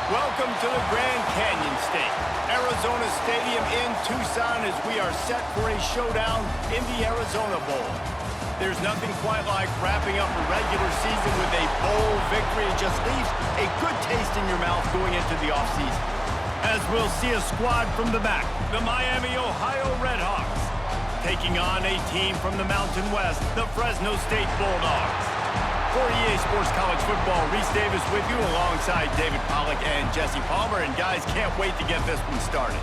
Welcome to the Grand Canyon State, Arizona Stadium in Tucson, as we are set for a showdown in the Arizona Bowl. There's nothing quite like wrapping up a regular season with a bowl victory. It just leaves a good taste in your mouth going into the offseason. As we'll see a squad from the back, the Miami, Ohio Redhawks, taking on a team from the Mountain West, the Fresno State Bulldogs. For EA Sports College Football, Reese Davis with you alongside David Pollack and Jesse Palmer. And guys, can't wait to get this one started.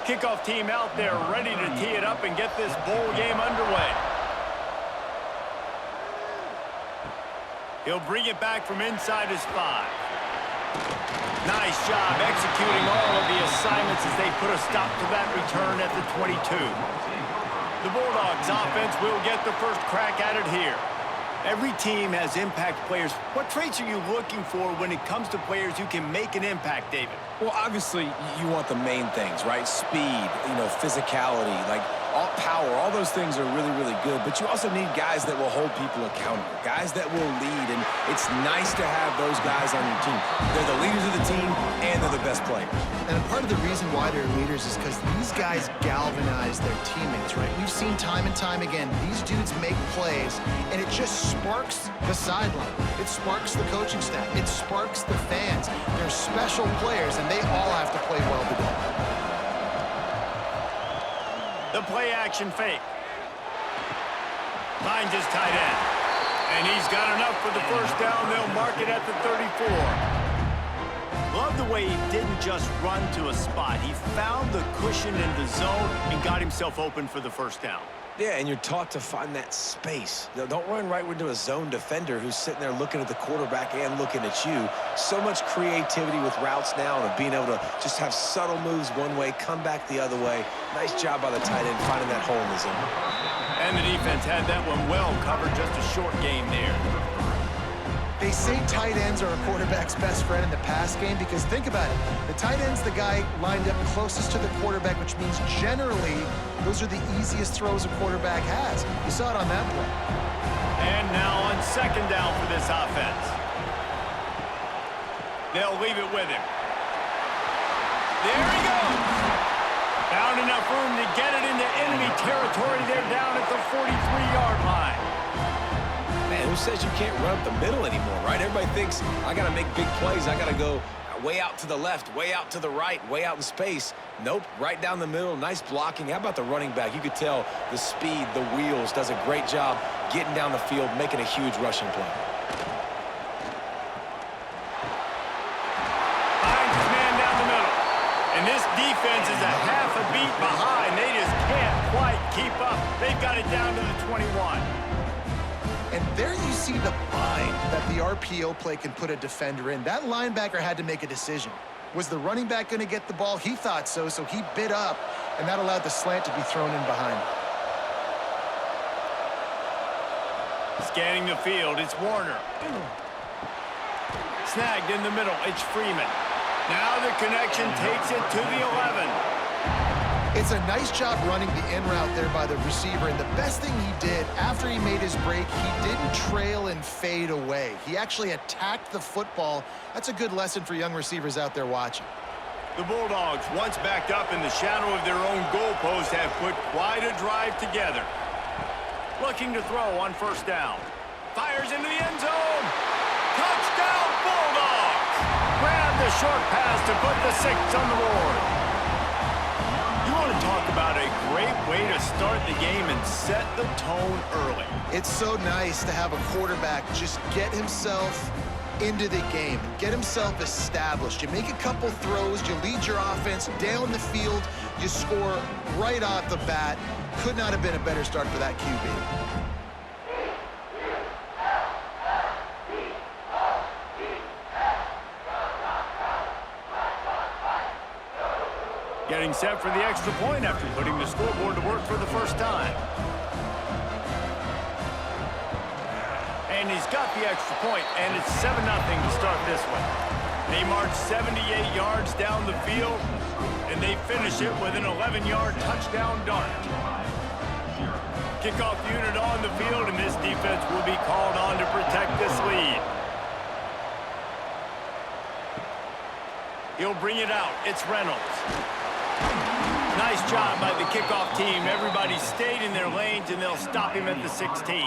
Kickoff team out there ready to tee it up and get this bowl game underway. He'll bring it back from inside his 5. Nice job executing all of the assignments as they put a stop to that return at the 22. The Bulldogs offense will get the first crack at it here. Every team has impact players. What traits are you looking for when it comes to players who can make an impact, David? Well, obviously, you want the main things, right? Speed, physicality, all power. All those things are really, really good. But you also need guys that will hold people accountable, guys that will lead. And it's nice to have those guys on your team. They're the leaders of the team, and they're the best players. And part of the reason why they're leaders is because these guys galvanize their teammates, right? We've seen time and time again, these dudes make plays, and it just sparks the sideline. It sparks the coaching staff. It sparks the fans. They're special players, and they all have to play well together. The play-action fake. Finds his tight end. And he's got enough for the first down. They'll mark it at the 34. Love the way he didn't just run to a spot. He found the cushion in the zone and got himself open for the first down. Yeah, and you're taught to find that space. Don't run right into a zone defender who's sitting there looking at the quarterback and looking at you. So much creativity with routes now and being able to just have subtle moves one way, come back the other way. Nice job by the tight end finding that hole in the zone. And the defense had that one well covered, just a short game there. They say tight ends are a quarterback's best friend in the pass game because think about it. The tight end's the guy lined up closest to the quarterback, which means generally those are the easiest throws a quarterback has. You saw it on that play. And now on second down for this offense. They'll leave it with him. There he goes. Found enough room to get it into enemy territory. They're down at the 43-yard line. Man, who says you can't run up the middle anymore, right? Everybody thinks, I got to make big plays. I got to go way out to the left, way out to the right, way out in space. Nope, right down the middle. Nice blocking. How about the running back? You could tell the speed, the wheels, does a great job getting down the field, making a huge rushing play. Finds his man down the middle. And this defense is a half a beat behind. They just can't quite keep up. They've got it down to the 21. And there you see the bind that the RPO play can put a defender in. That linebacker had to make a decision. Was the running back going to get the ball? He thought so, so he bit up, and that allowed the slant to be thrown in behind. Scanning the field, it's Warner. Snagged in the middle, it's Freeman. Now the connection takes it to the 11. It's a nice job running the in route there by the receiver, and the best thing he did after he made his break, he didn't trail and fade away. He actually attacked the football. That's a good lesson for young receivers out there watching. The Bulldogs, once backed up in the shadow of their own goalpost, have put quite a drive together. Looking to throw on first down. Fires into the end zone. Touchdown, Bulldogs! Grab the short pass to put the 6 on the board. You want to talk about a great way to start the game and set the tone early. It's so nice to have a quarterback just get himself into the game, get himself established. You make a couple throws, you lead your offense down the field, you score right off the bat. Could not have been a better start for that QB. Getting set for the extra point after putting the scoreboard to work for the first time. line. He's got the extra point, and it's 7-0 to start this one. They march 78 yards down the field, and they finish it with an 11-yard touchdown dart. Kickoff unit on the field, and this defense will be called on to protect this lead. He'll bring it out. It's Reynolds. Nice job by the kickoff team. Everybody stayed in their lanes, and they'll stop him at the 16.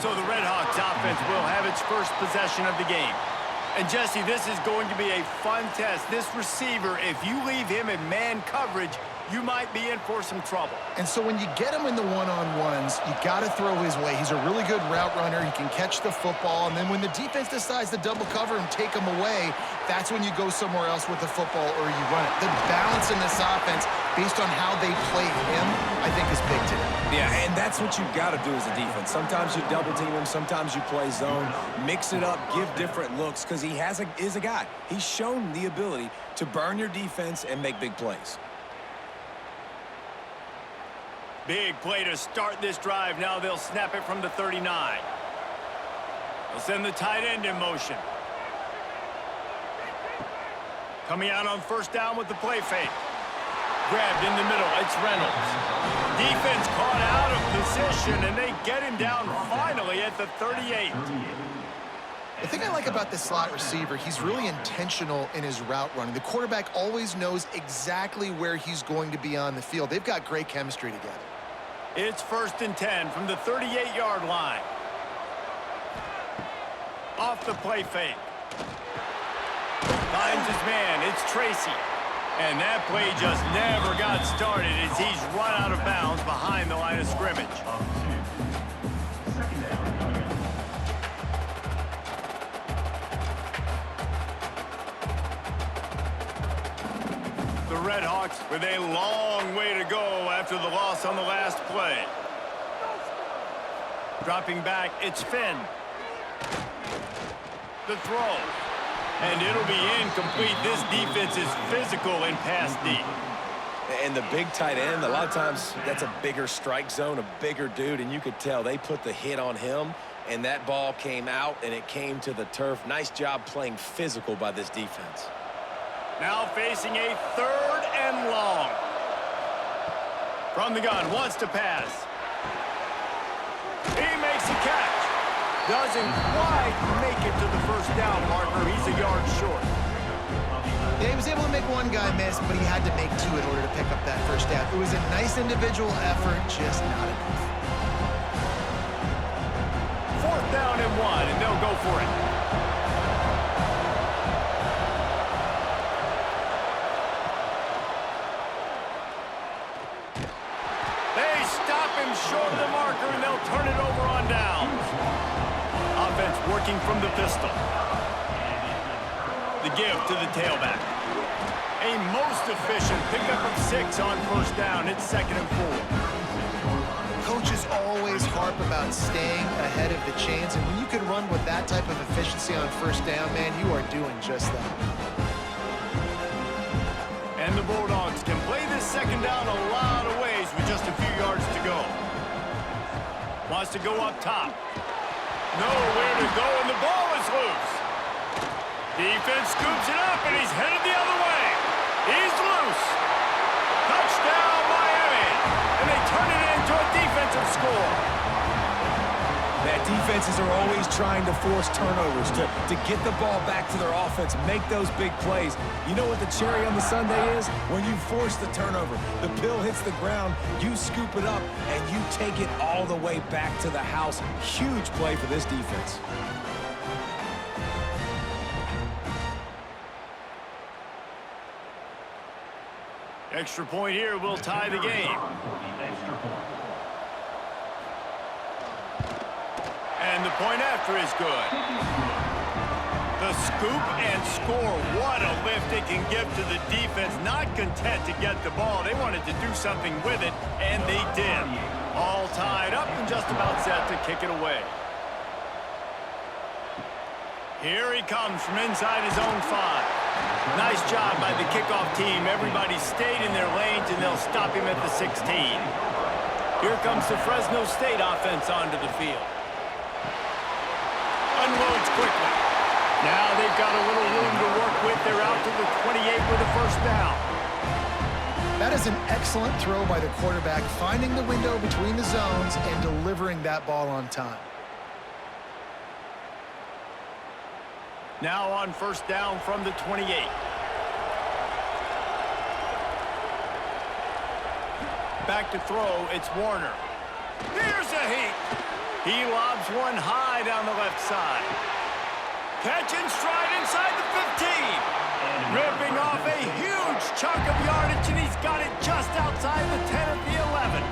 So the Red Hawks offense will have its first possession of the game. And Jesse, this is going to be a fun test. This receiver, if you leave him in man coverage, you might be in for some trouble. And so when you get him in the one-on-ones, you got to throw his way. He's a really good route runner. He can catch the football. And then when the defense decides to double cover and take him away, that's when you go somewhere else with the football or you run it. The balance in this offense, based on how they play him, I think is big today. Yeah, and that's what you've got to do as a defense. Sometimes you double team him, sometimes you play zone. Mix it up, give different looks, because he is a guy. He's shown the ability to burn your defense and make big plays. Big play to start this drive. Now they'll snap it from the 39. They'll send the tight end in motion. Coming out on first down with the play fake. Grabbed in the middle. It's Reynolds. Defense caught out of position, and they get him down finally at the 38. The thing I like about this slot receiver, he's really intentional in his route running. The quarterback always knows exactly where he's going to be on the field. They've got great chemistry together. It's 1st and 10 from the 38-yard line. Off the play fake. Finds his man. It's Tracy. And that play just never got started as he's run out of bounds behind the line of scrimmage. The Red Hawks with a long way to go after the loss on the last play. Dropping back, it's Finn. The throw. And it'll be incomplete. This defense is physical in pass deep. And the big tight end, a lot of times that's a bigger strike zone, a bigger dude, and you could tell they put the hit on him, and that ball came out, and it came to the turf. Nice job playing physical by this defense. Now facing a 3rd and long. From the gun, wants to pass. He makes a catch. Doesn't quite make it to the first down marker. He's a yard short. Yeah, he was able to make one guy miss, but he had to make 2 in order to pick up that first down. It was a nice individual effort, just not enough. 4th down and 1, and they'll go for it. They stop him short of the marker, and they'll turn it over on downs. Offense working from the pistol. The give to the tailback. A most efficient pickup of 6 on first down. It's 2nd and 4. Coaches always harp about staying ahead of the chains, and when you can run with that type of efficiency on first down, man, you are doing just that. And the Bulldogs can play this 2nd down a lot of ways with just a few yards to go. Wants to go up top. Nowhere to go, and the ball is loose. Defense scoops it up, and he's headed the other way. He's loose. Touchdown, Miami. And they turn it into a defensive score. That defenses are always trying to force turnovers, to get the ball back to their offense, make those big plays. You know what the cherry on the sundae is? When you force the turnover, the pill hits the ground, you scoop it up, and you take it all the way back to the house. Huge play for this defense. Extra point here will tie the game. And the point after is good. The scoop and score. What a lift it can give to the defense. Not content to get the ball. They wanted to do something with it, and they did. All tied up and just about set to kick it away. Here he comes from inside his own 5. Nice job by the kickoff team. Everybody stayed in their lanes, and they'll stop him at the 16. Here comes the Fresno State offense onto the field. Now they've got a little room to work with. They're out to the 28 with a first down. That is an excellent throw by the quarterback, finding the window between the zones and delivering that ball on time. Now on first down from the 28. Back to throw, it's Warner. Here's a heat. He lobs one high down the left side. Catch and stride inside the 15. Ripping off a huge chunk of yardage, and he's got it just outside the 10 of the 11.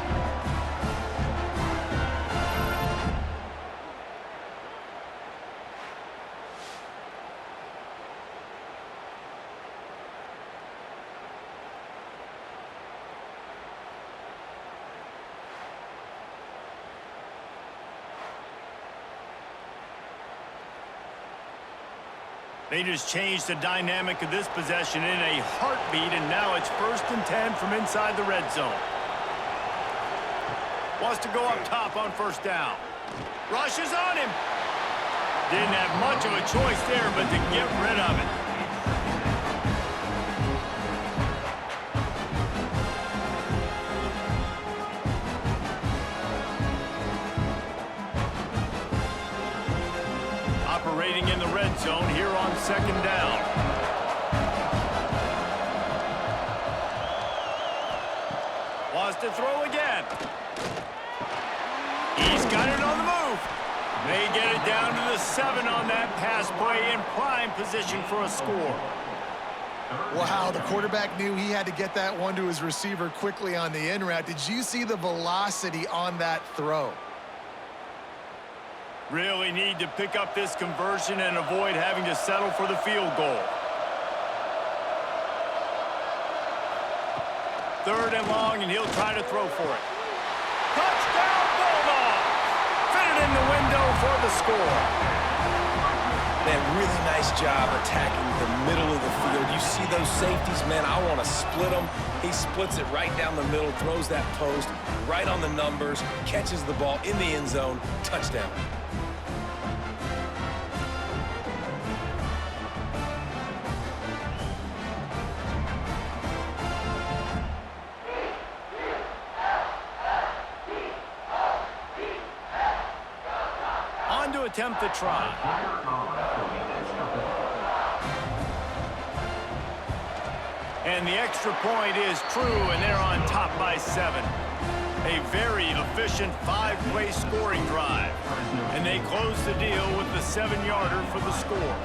They just changed the dynamic of this possession in a heartbeat, and now it's 1st and 10 from inside the red zone. Wants to go up top on first down. Rushes on him. Didn't have much of a choice there, but to get rid of it. Operating in the red zone here on 2nd down. Wants to throw again. He's got it on the move. They get it down to the 7 on that pass play in prime position for a score. Wow, the quarterback knew he had to get that one to his receiver quickly on the in route. Did you see the velocity on that throw? Really need to pick up this conversion and avoid having to settle for the field goal. 3rd and long, and he'll try to throw for it. Touchdown, Bulldog! Fit it in the window for the score. Man, really nice job attacking the middle of the field. You see those safeties, man, I want to split them. He splits it right down the middle, throws that post, right on the numbers, catches the ball in the end zone, touchdown. Attempt to try. And the extra point is true, and they're on top by 7. A very efficient 5-play scoring drive. And they close the deal with the 7-yarder for the score.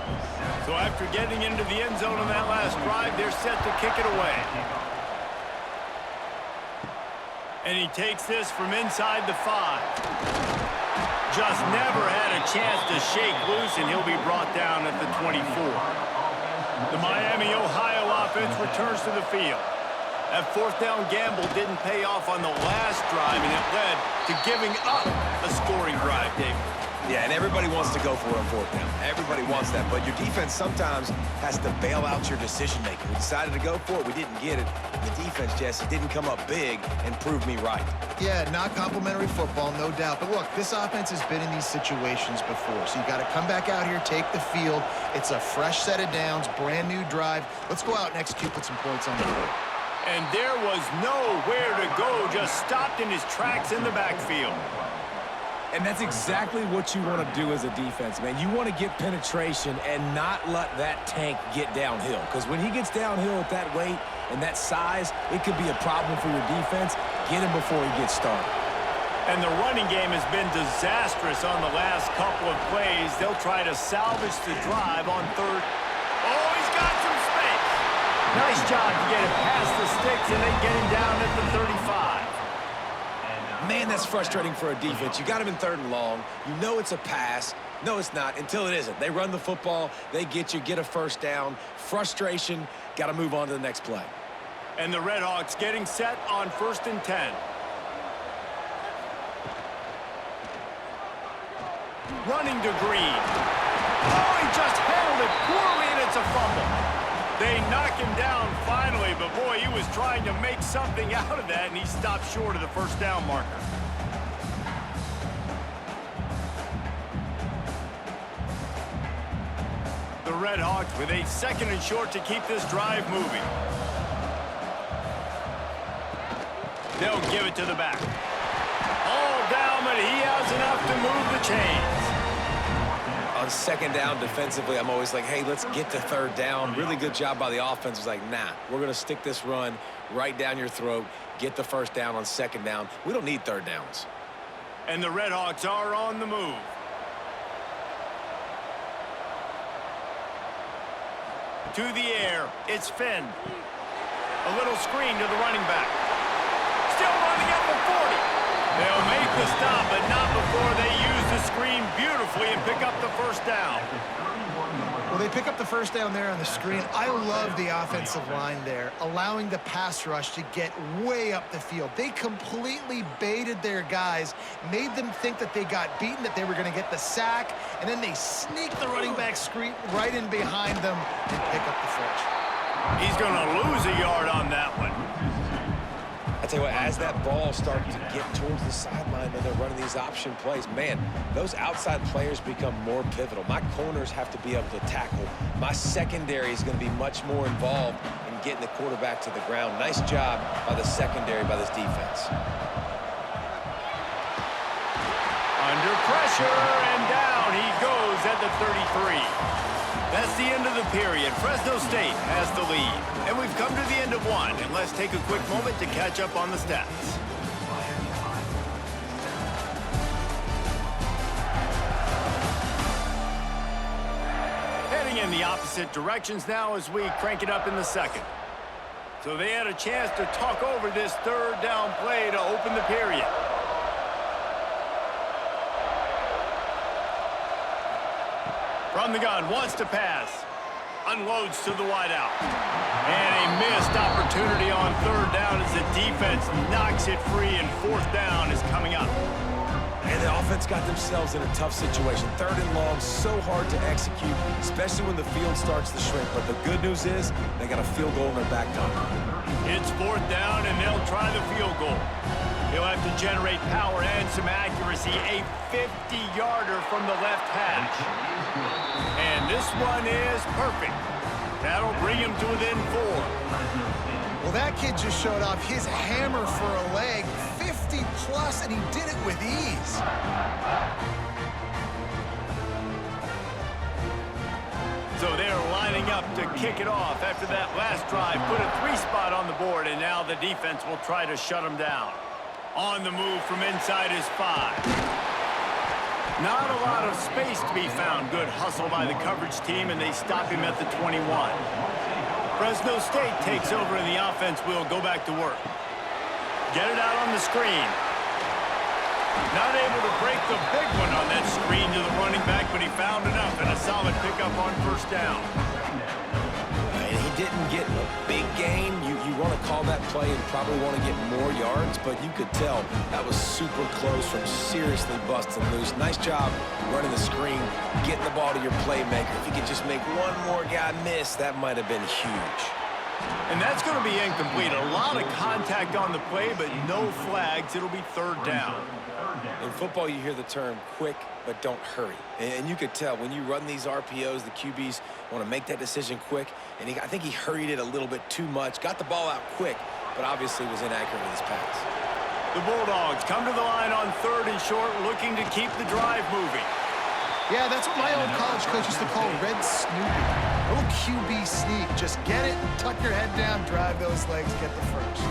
So after getting into the end zone on that last drive, they're set to kick it away. And he takes this from inside the 5. Just never had a chance to shake loose, and he'll be brought down at the 24. The Miami, Ohio offense returns to the field. That 4th down gamble didn't pay off on the last drive, and it led to giving up a scoring drive, David. Yeah, and everybody wants to go for it on 4th down. Everybody wants that, but your defense sometimes has to bail out your decision-making. We decided to go for it. We didn't get it. The defense, Jesse, didn't come up big and prove me right. Yeah, not complimentary football, no doubt. But look, this offense has been in these situations before, so you got to come back out here, take the field. It's a fresh set of downs, brand new drive. Let's go out and execute, put some points on the board. And there was nowhere to go, just stopped in his tracks in the backfield. And that's exactly what you want to do as a defense, man. You want to get penetration and not let that tank get downhill. Because when he gets downhill at that weight and that size, it could be a problem for your defense. Get him before he gets started. And the running game has been disastrous on the last couple of plays. They'll try to salvage the drive on 3rd. Oh, he's got some space. Nice job to get it past the sticks, and they get him down at the 35. Man, that's frustrating for a defense. You got him in 3rd and long. You know it's a pass. No, it's not until it isn't. They run the football. They get you, get a first down. Frustration. Got to move on to the next play. And the Redhawks getting set on 1st and 10. Running to Green. Oh, he just handled it poorly, and it's a fumble. They knock him down finally, but boy, he was trying to make something out of that, and he stopped short of the first down marker. Red Hawks with a 2nd and short to keep this drive moving. They'll give it to the back. All down, but he has enough to move the chains. On 2nd down defensively, I'm always like, hey, let's get to 3rd down. Really good job by the offense. It's like, nah, we're going to stick this run right down your throat, get the 1st down on 2nd down. We don't need 3rd downs. And the Red Hawks are on the move. To the air, it's Finn. A little screen to the running back. Still running at the 40. They'll make the stop, but not before they use the screen beautifully and pick up the 1st down. Well, they pick up the 1st down there on the screen. I love the offensive line there, allowing the pass rush to get way up the field. They completely baited their guys, made them think that they got beaten, that they were going to get the sack, and then they sneak the running back screen right in behind them and pick up the first. He's going to lose a yard on that one. I tell you what, as that ball starts to get towards the sideline when they're running these option plays, man, those outside players become more pivotal. My corners have to be able to tackle. My secondary is going to be much more involved in getting the quarterback to the ground. Nice job by the secondary, by this defense. Under pressure, and down he goes at the 33. That's the end of the period. Fresno State has the lead. And we've come to the end of one. And let's take a quick moment to catch up on the stats. Heading in the opposite directions now as we crank it up in the 2nd. So they had a chance to talk over this 3rd down play to open the period. From the gun, wants to pass. Unloads to the wideout. And a missed opportunity on 3rd down as the defense knocks it free, and 4th down is coming up. And the offense got themselves in a tough situation. 3rd and long, so hard to execute, especially when the field starts to shrink. But the good news is they got a field goal in their back pocket. It's 4th down, and they'll try the field goal. He'll have to generate power and some accuracy. A 50-yarder from the left hash. And this one is perfect. That'll bring him to within 4. Well, that kid just showed off his hammer for a leg, 50+, and he did it with ease. So they're lining up to kick it off after that last drive. Put a 3 spot on the board, and now the defense will try to shut them down. On the move from inside his 5. Not a lot of space to be found. Good hustle by the coverage team, and they stop him at the 21. Fresno State takes over, and the offense will go back to work. Get it out on the screen. Not able to break the big one on that screen to the running back, but he found enough, and a solid pickup on 1st down. And he didn't get a big gain. You want to call that play and probably want to get more yards, but you could tell that was super close from seriously busting loose. Nice job running the screen, getting the ball to your playmaker. If you could just make one more guy miss, that might have been huge. And that's going to be incomplete. A lot of contact on the play, but no flags. It'll be 3rd down. In football, you hear the term quick, but don't hurry. And you could tell when you run these RPOs, the QBs want to make that decision quick. And I think he hurried it a little bit too much. Got the ball out quick, but obviously was inaccurate with his pass. The Bulldogs come to the line on 3rd and short, looking to keep the drive moving. Yeah, that's what my old college coach used to call Red Snoopy. Little QB sneak. Just get it, tuck your head down, drive those legs, get the first.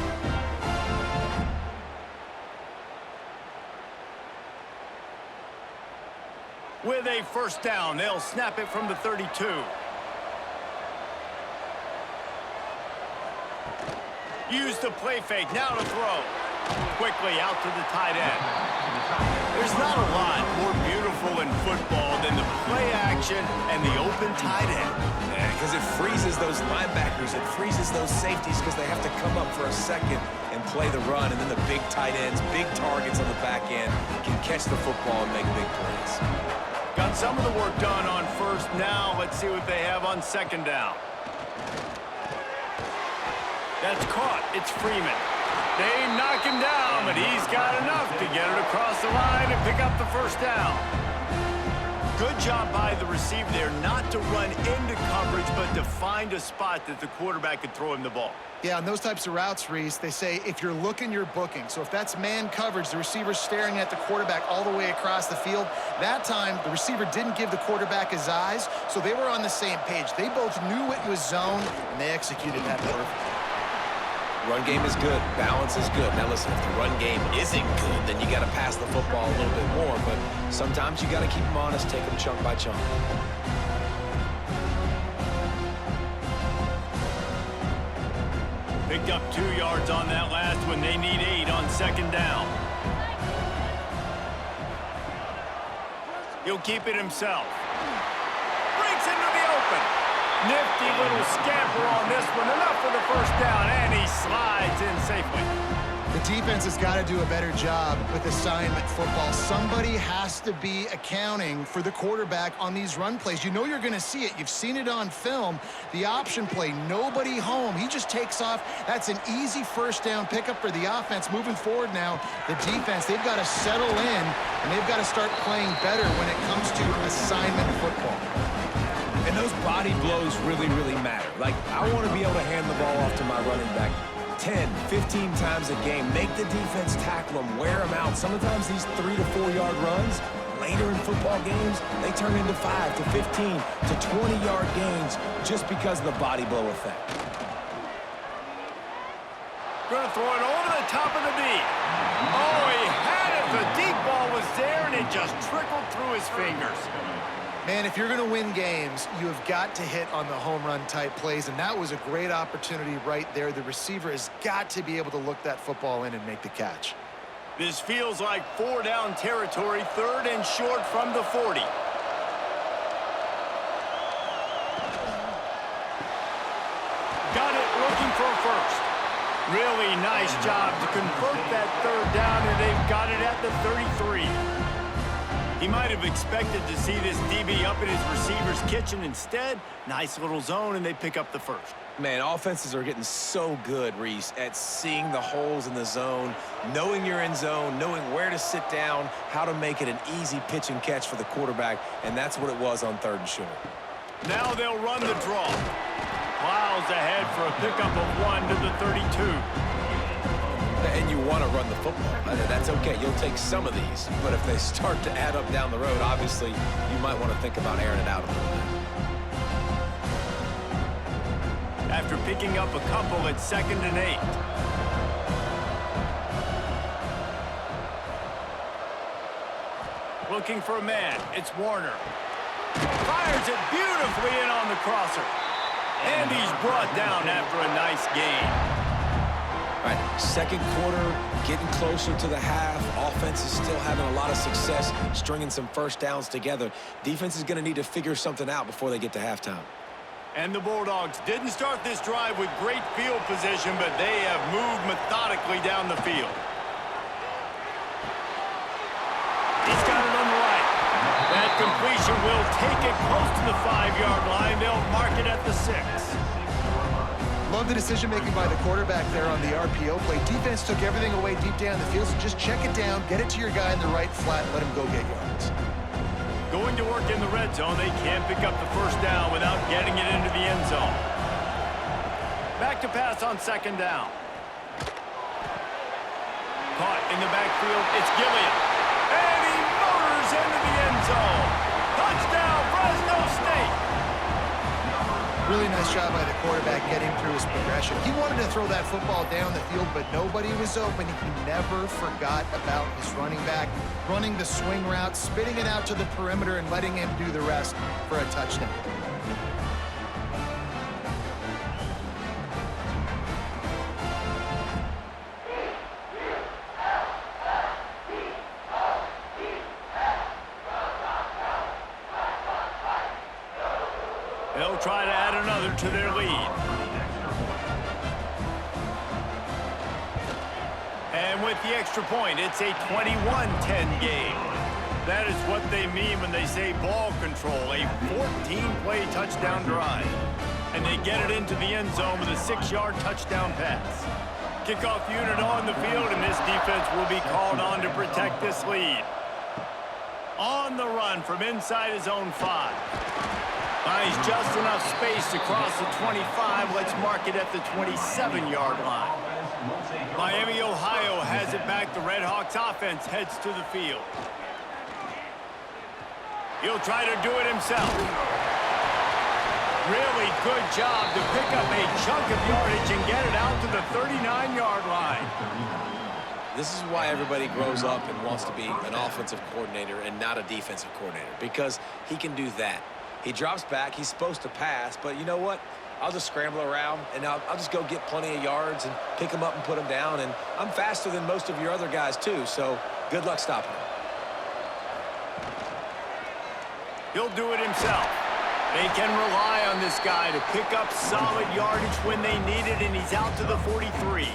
With a 1st down, they'll snap it from the 32. Use the play fake, now to throw. Quickly out to the tight end. There's not a lot more beautiful in football than the play action and the open tight end. Yeah, because it freezes those linebackers, it freezes those safeties because they have to come up for a second and play the run, and then the big tight ends, big targets on the back end can catch the football and make big plays. Got some of the work done on 1st. Now let's see what they have on 2nd down. That's caught. It's Freeman. They knock him down, but he's got enough to get it across the line and pick up the 1st down. Good job by the receiver there not to run into coverage, but to find a spot that the quarterback could throw him the ball. Yeah, on those types of routes, Reese, they say if you're looking, you're booking. So if that's man coverage, the receiver's staring at the quarterback all the way across the field. That time, the receiver didn't give the quarterback his eyes, so they were on the same page. They both knew it was zone, and they executed that perfectly. Run game is good. Balance is good. Now listen, if the run game isn't good, then you got to pass the football a little bit more. But sometimes you got to keep them honest, take them chunk by chunk. Picked up 2 yards on that last one. They need 8 on second down. He'll keep it himself. Breaks into the open. Nifty little scamper on this one. Enough for the first down, and he slides in safely. The defense has got to do a better job with assignment football. Somebody has to be accounting for the quarterback on these run plays. You know you're going to see it. You've seen it on film. The option play, nobody home. He just takes off. That's an easy first down pickup for the offense. Moving forward now, the defense, they've got to settle in, and they've got to start playing better when it comes to assignment football. And those body blows really, really matter. Like, I want to be able to hand the ball off to my running back 10, 15 times a game. Make the defense tackle them, wear them out. Sometimes these 3 to 4 yard runs, later in football games, they turn into 5 to 15 to 20-yard gains just because of the body blow effect. Gonna throw it over the top of the deep. Oh, he had it. The deep ball was there, and it just trickled through his fingers. Man, if you're going to win games, you have got to hit on the home run type plays, and that was a great opportunity right there. The receiver has got to be able to look that football in and make the catch. This feels like 4 down territory, 3rd and short from the 40. Got it, looking for a first. Really nice job to convert that 3rd down, and they've got it at the 33. He might have expected to see this DB up in his receiver's kitchen. Instead, nice little zone, and they pick up the first. Man, offenses are getting so good, Reese, at seeing the holes in the zone, knowing you're in zone, knowing where to sit down, how to make it an easy pitch and catch for the quarterback, and that's what it was on 3rd and short. Now they'll run the draw. Plows ahead for a pickup of 1 to the 32. And you want to run the football. That's okay. You'll take some of these. But if they start to add up down the road, obviously, you might want to think about airing it out a little bit. After picking up a couple at 2nd and 8. Looking for a man. It's Warner. Fires it beautifully in on the crosser. And he's brought down after a nice gain. All right, 2nd quarter, getting closer to the half. Offense is still having a lot of success stringing some first downs together. Defense is going to need to figure something out before they get to halftime. And the Bulldogs didn't start this drive with great field position, but they have moved methodically down the field. He's got it on the right. That completion will take it close to the 5-yard line. They'll mark it at the 6. Love the decision-making by the quarterback there on the RPO play. Defense took everything away deep down the field, so just check it down, get it to your guy in the right flat, let him go get yards. Going to work in the red zone, they can't pick up the first down without getting it into the end zone. Back to pass on 2nd down. Caught in the backfield, it's Gilliam. And he motors into the end zone. Touchdown, Fresno State. Really nice job by the quarterback getting through his progression. He wanted to throw that football down the field, but nobody was open. He never forgot about his running back, running the swing route, spitting it out to the perimeter, and letting him do the rest for a touchdown. They'll try to add another to their lead. And with the extra point, it's a 21-10 game. That is what they mean when they say ball control, a 14-play touchdown drive. And they get it into the end zone with a 6-yard touchdown pass. Kickoff unit on the field, and this defense will be called on to protect this lead. On the run from inside his own 5. Finds just enough space to cross the 25. Let's mark it at the 27-yard line. Miami, Ohio has it back. The Red Hawks offense heads to the field. He'll try to do it himself. Really good job to pick up a chunk of yardage and get it out to the 39-yard line. This is why everybody grows up and wants to be an offensive coordinator and not a defensive coordinator, because he can do that. He drops back. He's supposed to pass, but you know what? I'll just scramble around, and I'll just go get plenty of yards and pick them up and put them down, and I'm faster than most of your other guys, too, so good luck stopping him. He'll do it himself. They can rely on this guy to pick up solid yardage when they need it, and he's out to the 43.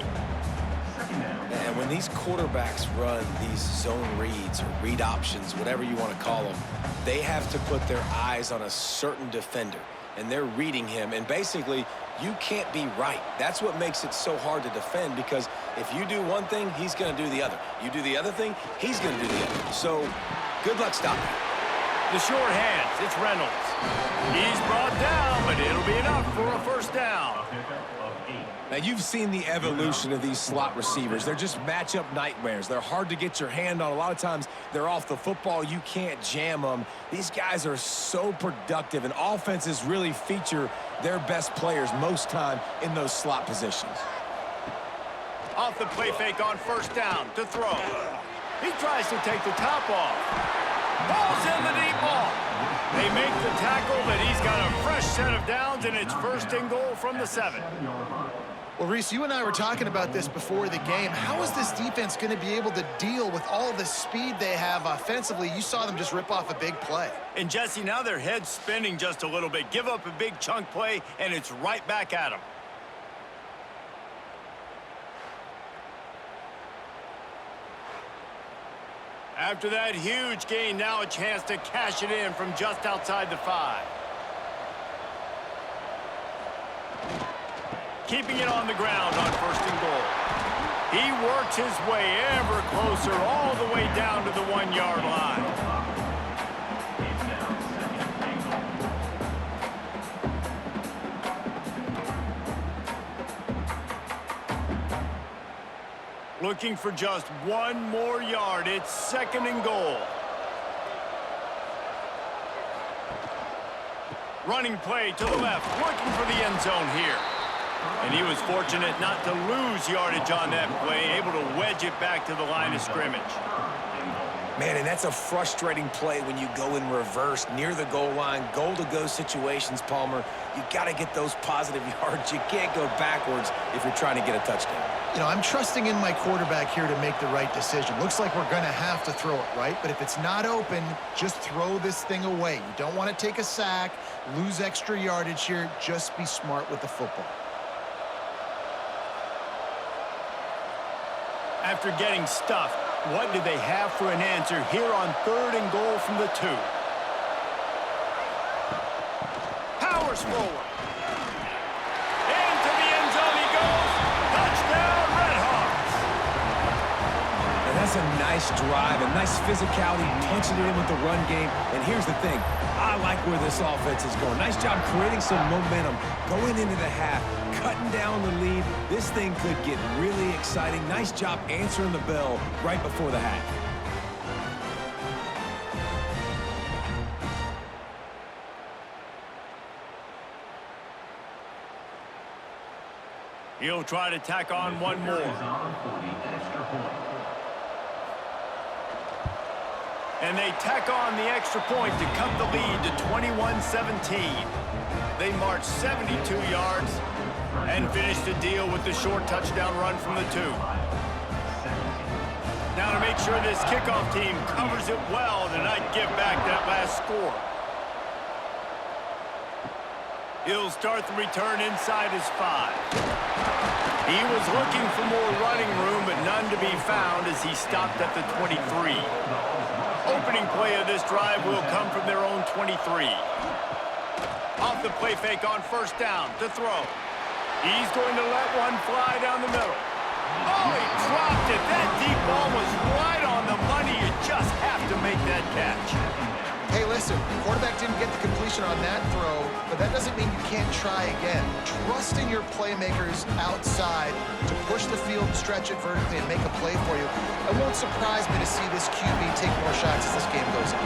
And when these quarterbacks run these zone reads or read options, whatever you want to call them, they have to put their eyes on a certain defender, and they're reading him, and basically you can't be right. That's what makes it so hard to defend, because if you do one thing, he's going to do the other. You do the other thing, he's going to do the other. So good luck stopping him. The short hands, it's Reynolds. He's brought down, but it'll be enough for a first down. Now, you've seen the evolution of these slot receivers. They're just matchup nightmares. They're hard to get your hand on. A lot of times, they're off the football. You can't jam them. These guys are so productive, and offenses really feature their best players most time in those slot positions. Off the play fake on first down to throw. He tries to take the top off. Ball's in the deep ball. They make the tackle, but he's got a fresh set of downs, and it's first and goal from the 7. Well, Reese, you and I were talking about this before the game. How is this defense going to be able to deal with all the speed they have offensively? You saw them just rip off a big play. And, Jesse, now their head's spinning just a little bit. Give up a big chunk play, and it's right back at them. After that huge gain, now a chance to cash it in from just outside the 5. Keeping it on the ground on first and goal. He works his way ever closer all the way down to the 1-yard line. Looking for just one more yard. It's second and goal. Running play to the left, looking for the end zone here. And he was fortunate not to lose yardage on that play, able to wedge it back to the line of scrimmage. Man, and that's a frustrating play when you go in reverse near the goal line, goal-to-go situations, Palmer. You got to get those positive yards. You can't go backwards if you're trying to get a touchdown. You know, I'm trusting in my quarterback here to make the right decision. Looks like we're going to have to throw it, right? But if it's not open, just throw this thing away. You don't want to take a sack, lose extra yardage here. Just be smart with the football. After getting stuffed, what do they have for an answer here on third and goal from the 2? Powers forward. Into the end zone he goes. Touchdown, Red Hawks. And that's a nice drive, a nice physicality, punching it in with the run game. And here's the thing. I like where this offense is going. Nice job creating some momentum, going into the half, cutting down the lead. This thing could get really exciting. Nice job answering the bell right before the half. He'll try to tack on one more. And they tack on the extra point to cut the lead to 21-17. They march 72 yards and finish the deal with the short touchdown run from the 2. Now to make sure this kickoff team covers it well to not give back that last score. He'll start the return inside his 5. He was looking for more running room, but none to be found as he stopped at the 23. Opening play of this drive will come from their own 23. Off the play fake on first down to throw. He's going to let one fly down the middle. Oh, he dropped it. That deep ball was right on the money. You just have to make make that catch. Hey, listen, the quarterback didn't get the completion on that throw, but that doesn't mean you can't try again. Trust in your playmakers outside to push the field, stretch it vertically, and make a play for you. It won't surprise me to see this QB take more shots as this game goes on.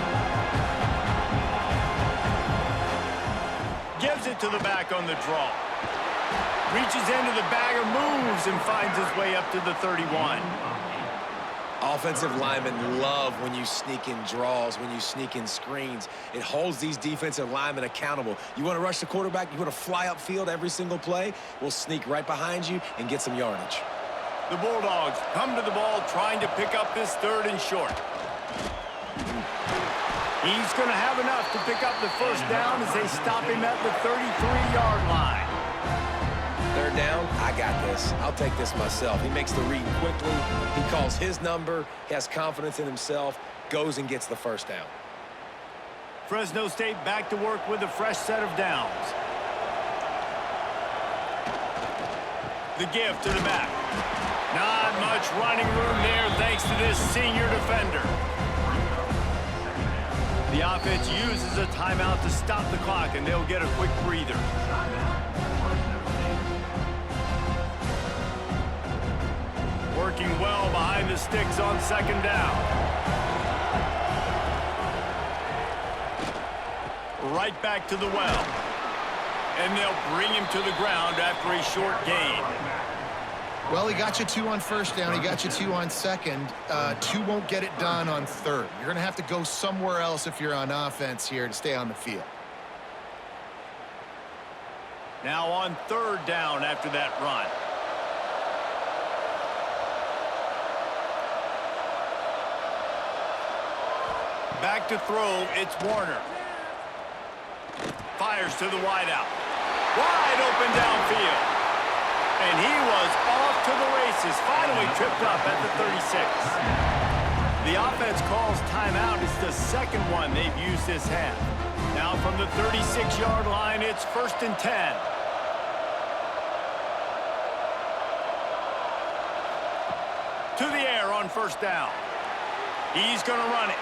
Gives it to the back on the draw. Reaches into the bagger, moves, and finds his way up to the 31. Offensive linemen love when you sneak in draws, when you sneak in screens. It holds these defensive linemen accountable. You want to rush the quarterback, you want to fly upfield every single play, we'll sneak right behind you and get some yardage. The Bulldogs come to the ball trying to pick up this 3rd and short. He's going to have enough to pick up the first down as they stop him at the 33-yard line. 3rd down, I got this. I'll take this myself. He makes the read quickly. He calls his number. He has confidence in himself. Goes and gets the first down. Fresno State back to work with a fresh set of downs. The give to the back. Not much running room there thanks to this senior defender. The offense uses a timeout to stop the clock, and they'll get a quick breather. Working well behind the sticks on 2nd down. Right back to the well. And they'll bring him to the ground after a short gain. Well, he got you 2 on 1st down. He got you 2 on 2nd. 2 won't get it done on 3rd. You're going to have to go somewhere else if you're on offense here to stay on the field. Now on 3rd down after that run. Back to throw, it's Warner. Fires to the wideout. Wide open downfield. And he was off to the races, finally tripped up at the 36. The offense calls timeout. It's the 2nd one they've used this half. Now from the 36-yard line, it's 1st and 10. To the air on 1st down. He's going to run it.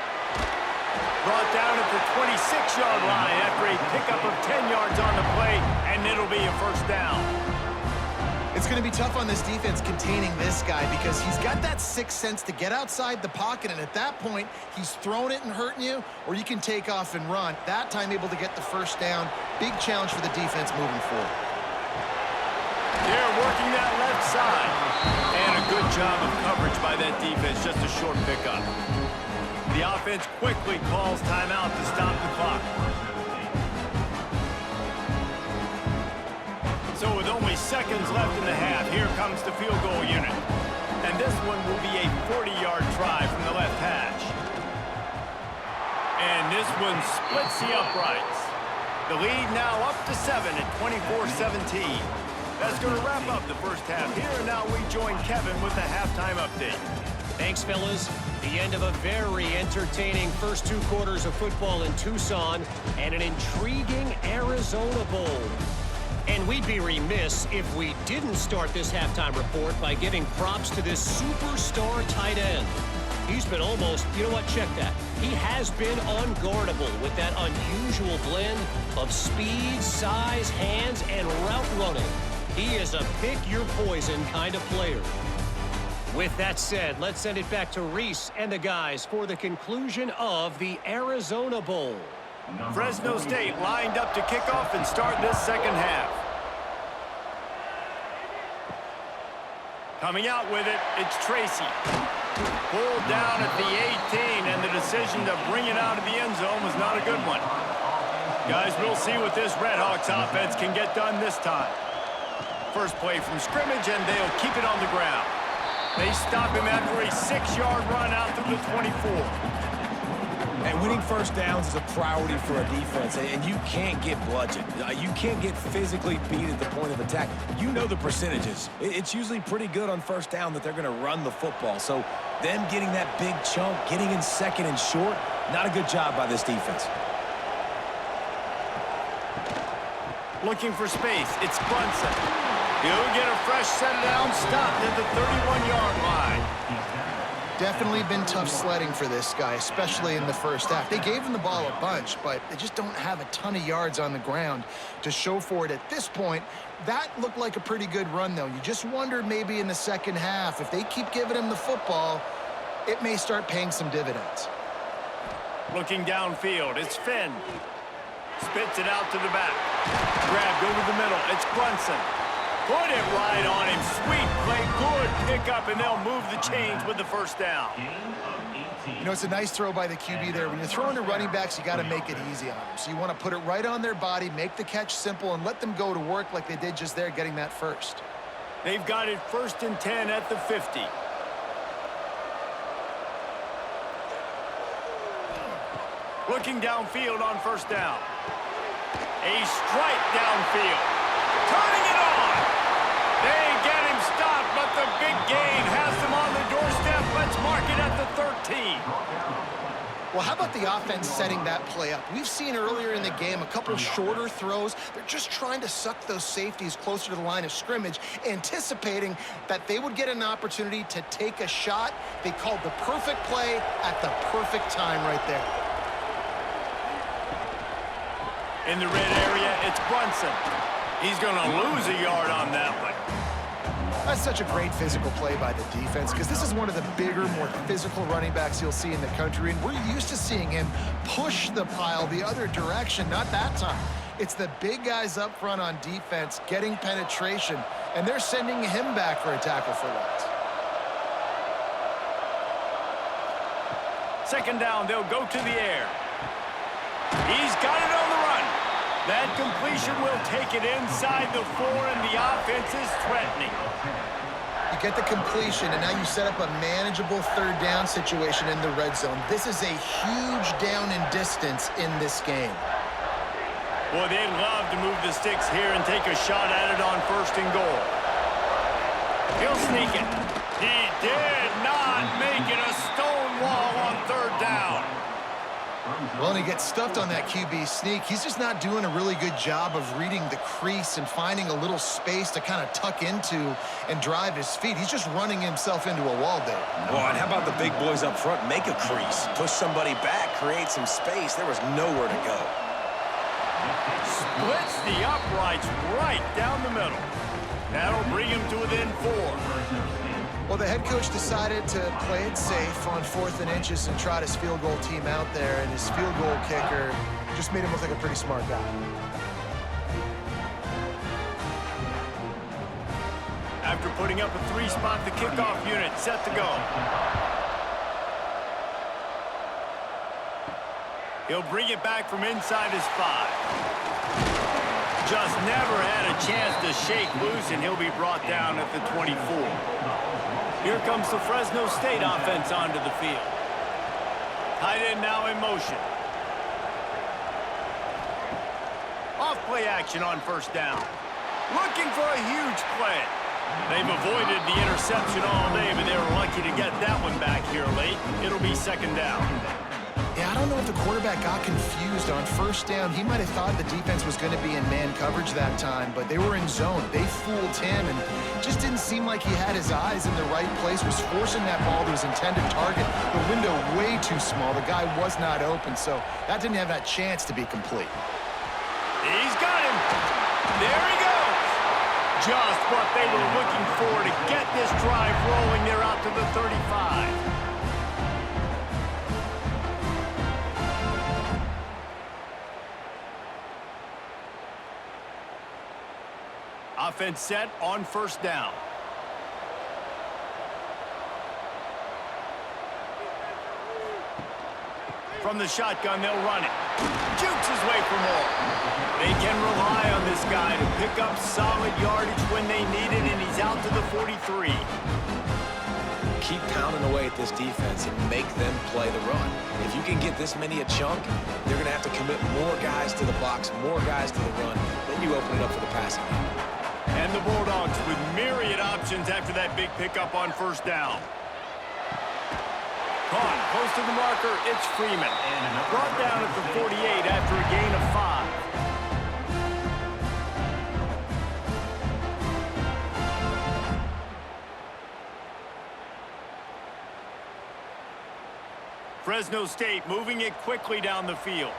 Brought down at the 26-yard line after a pickup of 10 yards on the play, and it'll be a 1st down. It's going to be tough on this defense containing this guy because he's got that 6th sense to get outside the pocket, and at that point, he's throwing it and hurting you, or you can take off and run. That time able to get the 1st down. Big challenge for the defense moving forward. They're working that left side. And a good job of coverage by that defense, just a short pickup. The offense quickly calls timeout to stop the clock. So with only seconds left in the half, here comes the field goal unit. And this one will be a 40-yard try from the left hash. And this one splits the uprights. The lead now up to 7 at 24-17. That's going to wrap up the first half here, and now we join Kevin with the halftime update. Thanks, fellas. The end of a very entertaining first 2 quarters of football in Tucson and an intriguing Arizona Bowl. And we'd be remiss if we didn't start this halftime report by giving props to this superstar tight end. He's been almost, you know what, check that. He has been unguardable with that unusual blend of speed, size, hands, and route running. He is a pick-your-poison kind of player. With that said, let's send it back to Reese and the guys for the conclusion of the Arizona Bowl. Fresno State lined up to kick off and start this second half. Coming out with it, it's Tracy. Pulled down at the 18, and the decision to bring it out of the end zone was not a good one. Guys, we'll see what this Redhawks offense can get done this time. First play from scrimmage, and they'll keep it on the ground. They stop him after a 6-yard run out through the 24. And winning first downs is a priority for a defense, and you can't get bludgeoned. You can't get physically beat at the point of attack. You know the percentages. It's usually pretty good on first down that they're going to run the football. So them getting that big chunk, getting in 2nd and short, not a good job by this defense. Looking for space, it's Brunson. He'll get a fresh set down, stopped at the 31-yard line. definitely been tough sledding for this guy, especially in the first half. They gave him the ball a bunch, but they just don't have a ton of yards on the ground to show for it at this point. That looked like a pretty good run, though. You just wonder maybe in the second half, if they keep giving him the football, it may start paying some dividends. Looking downfield, it's Finn. Spits it out to the back. Grabbed over the middle, it's Brunson. Put it right on him. Sweet play, good pickup, and they'll move the chains with the first down. You know, it's a nice throw by the QB there. When you're throwing to running backs, you got to make it easy on them. So you want to put it right on their body, make the catch simple, and let them go to work like they did just there, getting that first. They've got it 1st and 10 at the 50. Looking downfield on first down. A strike downfield. Turning it on. They get him stopped, but the big gain has them on the doorstep. Let's mark it at the 13. Well, how about the offense setting that play up? We've seen earlier in the game a couple shorter throws. They're just trying to suck those safeties closer to the line of scrimmage, anticipating that they would get an opportunity to take a shot. They called the perfect play at the perfect time right there. In the red area, it's Brunson. He's going to lose a yard on that one. That's such a great physical play by the defense, because this is one of the bigger, more physical running backs you'll see in the country, and we're used to seeing him push the pile the other direction. Not that time. It's the big guys up front on defense getting penetration, and they're sending him back for a tackle for loss. Second down, they'll go to the air. He's got it on the run. That completion will take it inside the 4, and the offense is threatening. You get the completion, and now you set up a manageable third down situation in the red zone. This is a huge down in distance in this game. Boy, they'd love to move the sticks here and take a shot at it on 1st and goal. He'll sneak it. He did not make it a stone wall on 3rd down. Well, and he gets stuffed on that QB sneak. He's just not doing a really good job of reading the crease and finding a little space to kind of tuck into and drive his feet. He's just running himself into a wall there. Boy, and how about the big boys up front? Make a crease. Push somebody back. Create some space. There was nowhere to go. Splits the uprights right down the middle. That'll bring him to within 4. Well, the head coach decided to play it safe on 4th and inches and trot his field goal team out there, and his field goal kicker just made him look like a pretty smart guy. After putting up a 3-spot, the kickoff unit set to go. He'll bring it back from inside his 5. Just never had a chance to shake loose, and he'll be brought down at the 24. Here comes the Fresno State offense onto the field. Tight end now in motion. Off play action on 1st down. Looking for a huge play. They've avoided the interception all day, but they were lucky to get that one back here late. It'll be 2nd down. Yeah, I don't know if the quarterback got confused on 1st down. He might have thought the defense was going to be in man coverage that time, but they were in zone. They fooled him, and just didn't seem like he had his eyes in the right place, was forcing that ball to his intended target. The window way too small. The guy was not open, so that didn't have that chance to be complete. He's got him. There he goes. Just what they were looking for to get this drive rolling. They're out to the 35. Offense set on 1st down. From the shotgun, they'll run it. Jukes his way for more. They can rely on this guy to pick up solid yardage when they need it, and he's out to the 43. Keep pounding away at this defense and make them play the run. If you can get this many a chunk, they're going to have to commit more guys to the box, more guys to the run. Then you open it up for the passing game. And the Bulldogs with myriad options after that big pickup on 1st down. Caught close to the marker, it's Freeman. Brought down at the 48 after a gain of 5. Fresno State moving it quickly down the field.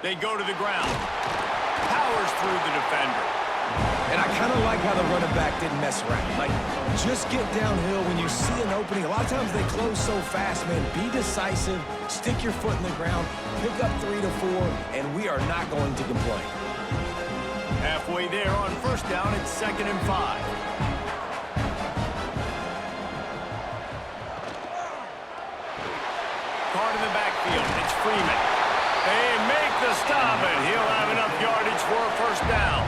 They go to the ground. Powers through the defender. And I kind of like how the running back didn't mess around. Like, just get downhill when you see an opening. A lot of times they close so fast, man. Be decisive, stick your foot in the ground, pick up 3 to 4, and we are not going to complain. Halfway there on first down, it's 2nd and 5. Card in the backfield, it's Freeman. They make the stop, and he'll have enough yardage for a first down.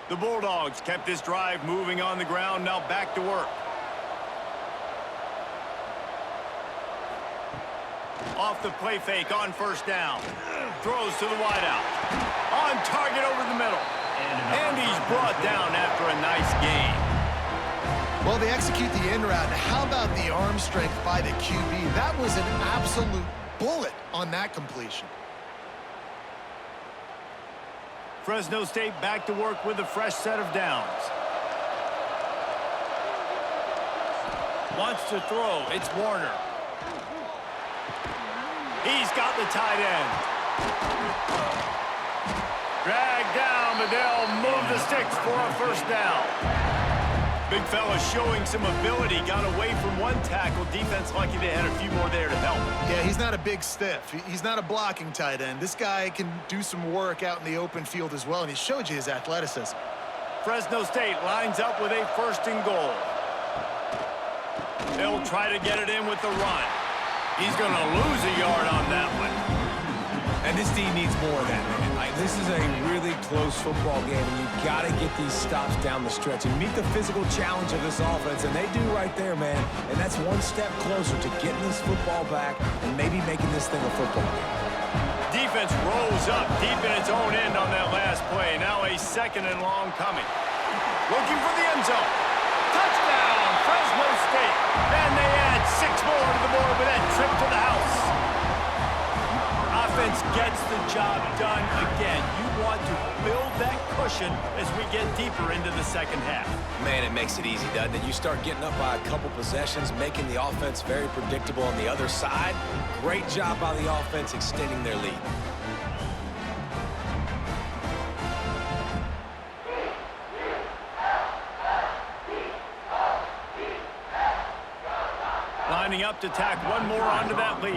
The Bulldogs kept this drive moving on the ground, now back to work. Off the play fake on first down. Throws to the wideout. On target over the middle. And he's brought down after a nice gain. Well, they execute the in route. How about the arm strength by the QB? That was an absolute bullet on that completion. Fresno State back to work with a fresh set of downs. Wants to throw. It's Warner. He's got the tight end. Dragged down, but they'll move the sticks for a first down. Big fella showing some ability. Got away from one tackle. Defense lucky they had a few more there to help. Yeah, he's not a big stiff. He's not a blocking tight end. This guy can do some work out in the open field as well, and he showed you his athleticism. Fresno State lines up with a 1st and goal. They'll try to get it in with the run. He's going to lose a yard on that one. And this team needs more of that, man. This is a really close football game, and you've got to get these stops down the stretch and meet the physical challenge of this offense, and they do right there, man. And that's one step closer to getting this football back and maybe making this thing a football game. Defense rolls up deep in its own end on that last play. Now a 2nd and long coming. Looking for the end zone. Touchdown, Fresno State. And they add 6 more to the board with that trip to the house. Offense gets the job done again. You want to build that cushion as we get deeper into the second half. Man, it makes it easy, doesn't it? You start getting up by a couple possessions, making the offense very predictable on the other side. Great job by the offense extending their lead. Lining up to tack one more onto that lead.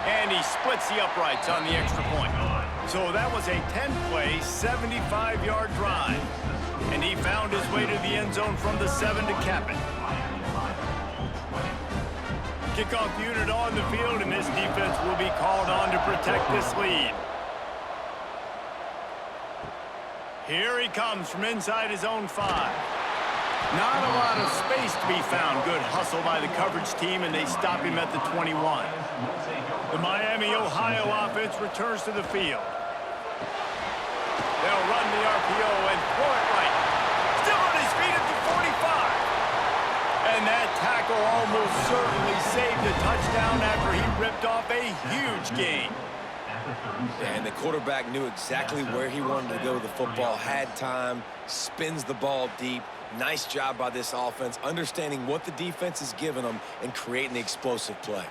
And he splits the uprights on the extra point. So that was a 10-play, 75-yard drive. And he found his way to the end zone from the 7 to cap it. Kickoff unit on the field, and this defense will be called on to protect this lead. Here he comes from inside his own 5. Not a lot of space to be found. Good hustle by the coverage team, and they stop him at the 21. The Miami, Ohio offense returns to the field. They'll run the RPO and throw it right. Still on his feet at the 45. And that tackle almost certainly saved a touchdown after he ripped off a huge gain. And the quarterback knew exactly where he wanted to go with the football, had time, spins the ball deep. Nice job by this offense, understanding what the defense is giving them and creating the explosive play.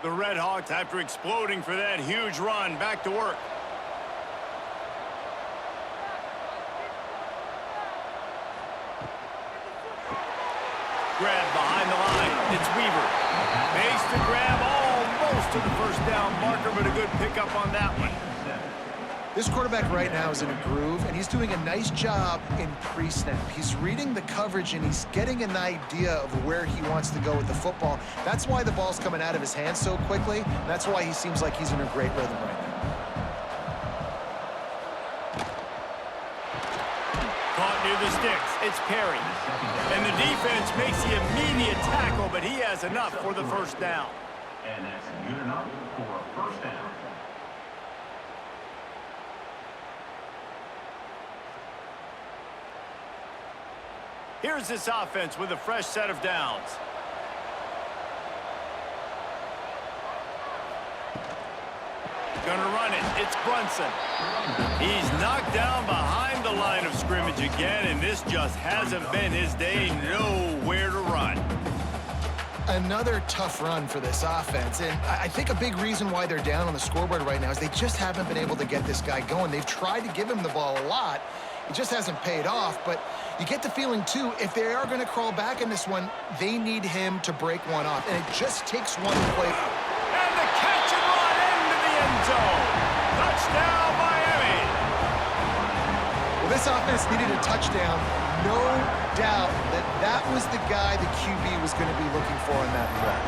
The Red Hawks, after exploding for that huge run, back to work. Grab behind the line. It's Weaver. Makes the grab almost to the first down marker, but a good pickup on that one. This quarterback right now is in a groove, and he's doing a nice job in pre-snap. He's reading the coverage, and he's getting an idea of where he wants to go with the football. That's why the ball's coming out of his hands so quickly. And that's why he seems like he's in a great rhythm right now. Caught near the sticks. it's Perry. And the defense makes the immediate tackle, but he has enough for the first down. And that's good enough for a first down. Here's this offense with a fresh set of downs. Gonna run it. It's Brunson. He's knocked down behind the line of scrimmage again, and this just hasn't been his day. Nowhere to run. Another tough run for this offense, and I think a big reason why they're down on the scoreboard right now is they just haven't been able to get this guy going. They've tried to give him the ball a lot. It just hasn't paid off, but you get the feeling, too, if they are going to crawl back in this one, they need him to break one off, and it just takes one play. And the catch and run into the end zone. Touchdown, Miami. Well, this offense needed a touchdown. No doubt that that was the guy the QB was going to be looking for in that play.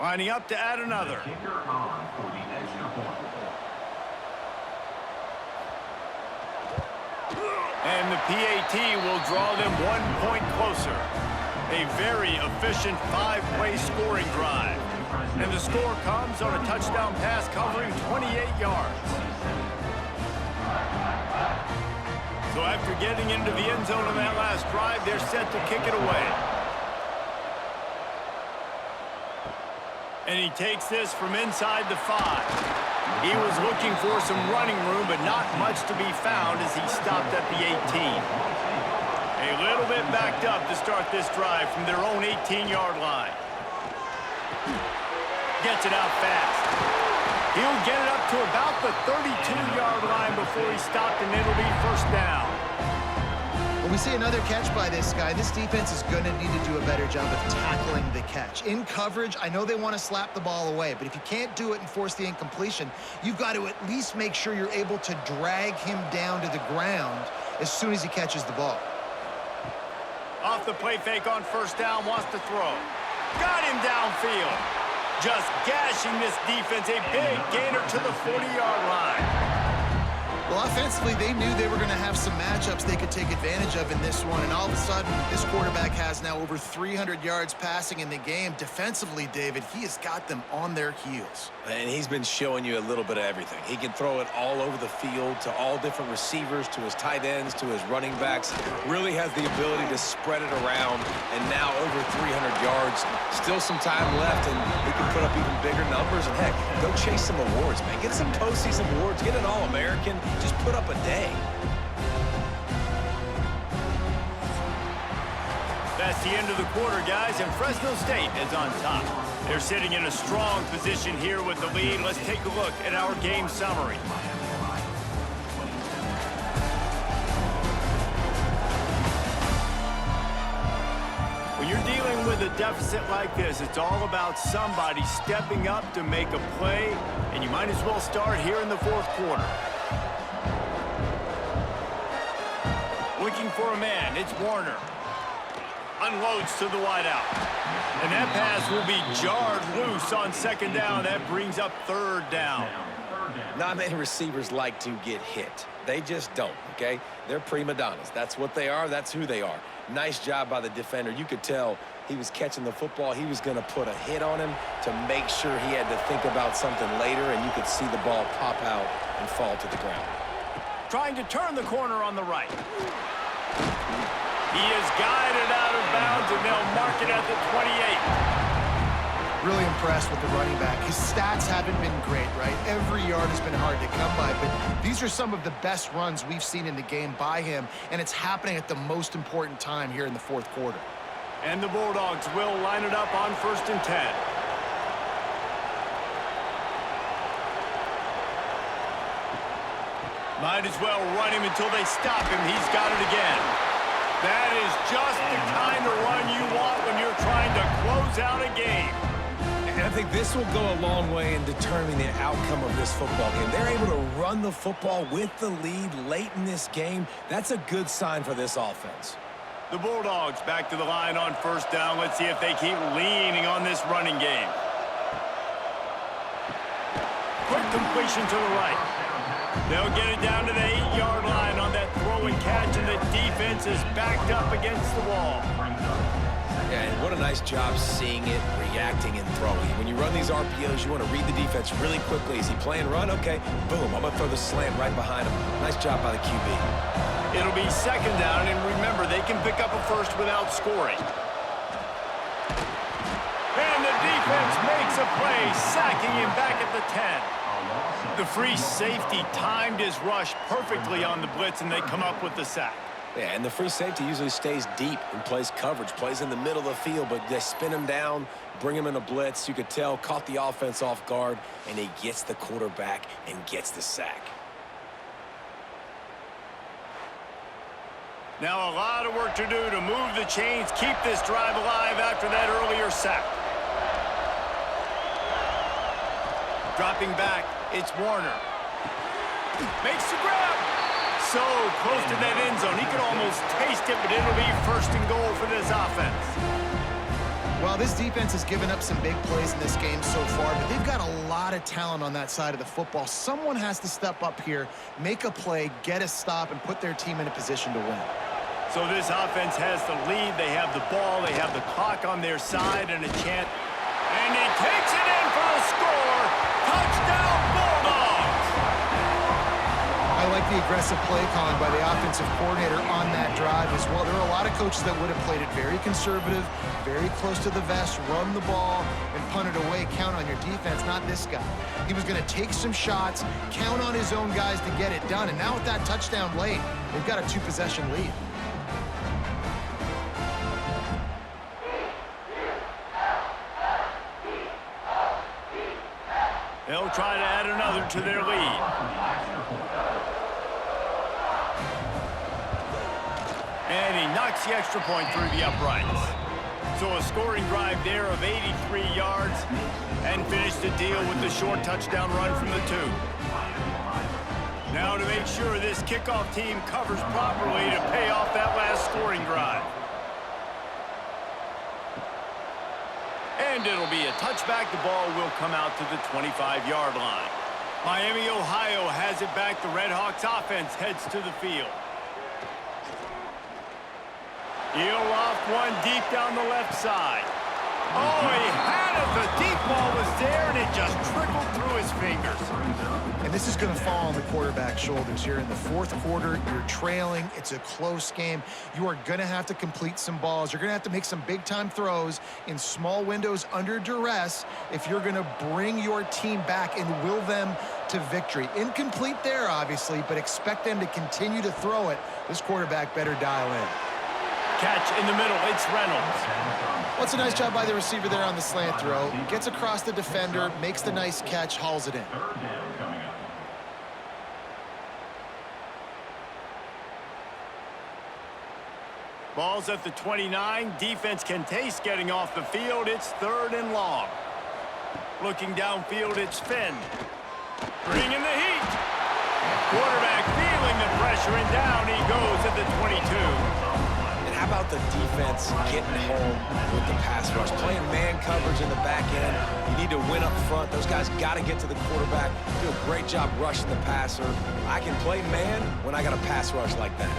Lining up to add another. Kicker on for the extra point. And the PAT will draw them 1 point closer. A very efficient 5-play scoring drive. And the score comes on a touchdown pass covering 28 yards. So after getting into the end zone on that last drive, they're set to kick it away. And he takes this from inside the 5. He was looking for some running room, but not much to be found as he stopped at the 18. A little bit backed up to start this drive from their own 18-yard line. Gets it out fast. He'll get it up to about the 32-yard line before he stopped, and it'll be first down. When we see another catch by this guy, this defense is going to need to do a better job of tackling the catch. In coverage, I know they want to slap the ball away, but if you can't do it and force the incompletion, you've got to at least make sure you're able to drag him down to the ground as soon as he catches the ball. Off the play fake on first down, wants to throw. Got him downfield. Just gashing this defense, a big gainer to the 40-yard line. Well, offensively, they knew they were going to have some matchups they could take advantage of in this one, and all of a sudden, this quarterback has now over 300 yards passing in the game. Defensively, David, he has got them on their heels. And he's been showing you a little bit of everything. He can throw it all over the field to all different receivers, to his tight ends, to his running backs. Really has the ability to spread it around, and now over 300 yards. Still some time left, and he can put up even bigger numbers. And heck, go chase some awards, man. Get some postseason awards. Get an All-American. Just put up a day. That's the end of the quarter, guys, and Fresno State is on top. They're sitting in a strong position here with the lead. Let's take a look at our game summary. When you're dealing with a deficit like this, it's all about somebody stepping up to make a play, and you might as well start here in the fourth quarter. Looking for a man, it's Warner. Unloads to the wideout. And that pass will be jarred loose on second down. That brings up third down. Not many receivers like to get hit. They just don't, okay? They're prima donnas. That's what they are. That's who they are. Nice job by the defender. You could tell he was catching the football. He was going to put a hit on him to make sure he had to think about something later, and you could see the ball pop out and fall to the ground. Trying to turn the corner on the right. He is guided out of bounds, and they'll mark it at the 28. Really impressed with the running back. His stats haven't been great, right? Every yard has been hard to come by, but these are some of the best runs we've seen in the game by him, and it's happening at the most important time here in the fourth quarter. And the Bulldogs will line it up on 1st and 10. Might as well run him until they stop him. He's got it again. That is just the kind of run you want when you're trying to close out a game. And I think this will go a long way in determining the outcome of this football game. They're able to run the football with the lead late in this game. That's a good sign for this offense. The Bulldogs back to the line on first down. Let's see if they keep leaning on this running game. Quick completion to the right. They'll get it down to the 8-yard line on that throw and catch, and the defense is backed up against the wall. Yeah, and what a nice job seeing it, reacting, and throwing. When you run these RPOs, you want to read the defense really quickly. Is he playing run? Okay, boom, I'm going to throw the slant right behind him. Nice job by the QB. It'll be second down, and remember, they can pick up a first without scoring. And the defense makes a play, sacking him back at the 10. The free safety timed his rush perfectly on the blitz, and they come up with the sack. Yeah, and the free safety usually stays deep and plays coverage, plays in the middle of the field, but they spin him down, bring him in a blitz. You could tell, caught the offense off guard, and he gets the quarterback and gets the sack. Now a lot of work to do to move the chains, keep this drive alive after that earlier sack. Dropping back, it's Warner. Makes the grab. So close to that end zone. He could almost taste it, but it'll be first and goal for this offense. Well, this defense has given up some big plays in this game so far, but they've got a lot of talent on that side of the football. Someone has to step up here, make a play, get a stop, and put their team in a position to win. So this offense has the lead. They have the ball. They have the clock on their side and a chance. And he takes it in for a score. Touchdown, Bulldogs! I like the aggressive play calling by the offensive coordinator on that drive as well. There are a lot of coaches that would have played it very conservative, very close to the vest, run the ball, and punt it away. Count on your defense, not this guy. He was going to take some shots, count on his own guys to get it done. And now with that touchdown late, they've got a 2-possession lead. They'll try to add another to their lead. And he knocks the extra point through the uprights. So a scoring drive there of 83 yards and finish the deal with the short touchdown run from the 2. Now to make sure this kickoff team covers properly to pay off that last scoring drive. And it'll be a touchback. The ball will come out to the 25-yard line. Miami, Ohio has it back. The Redhawks offense heads to the field. He'll off one deep down the left side. Oh, he had it. The deep ball was there, and it just trickled through his fingers. And this is going to fall on the quarterback's shoulders here in the fourth quarter. You're trailing. It's a close game. You are going to have to complete some balls. You're going to have to make some big-time throws in small windows under duress if you're going to bring your team back and will them to victory. Incomplete there, obviously, but expect them to continue to throw it. This quarterback better dial in. Catch in the middle. It's Reynolds. Well, it's a nice job by the receiver there on the slant throw. Gets across the defender, makes the nice catch, hauls it in. Ball's at the 29. Defense can taste getting off the field. It's 3rd and long. Looking downfield, it's Finn. Bringing the heat. Quarterback feeling the pressure, and down he goes at the 22. How about the defense getting home with the pass rush? Playing man coverage in the back end. You need to win up front. Those guys got to get to the quarterback. Do a great job rushing the passer. I can play man when I got a pass rush like that.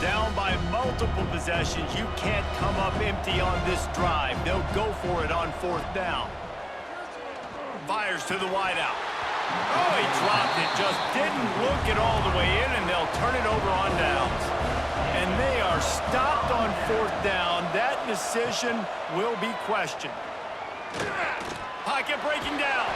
Down by multiple possessions. You can't come up empty on this drive. They'll go for it on 4th down. Fires to the wideout. Oh, he dropped it. Just didn't look it all the way in, and they'll turn it over on downs. And they are stopped on 4th down. That decision will be questioned. Pocket breaking down.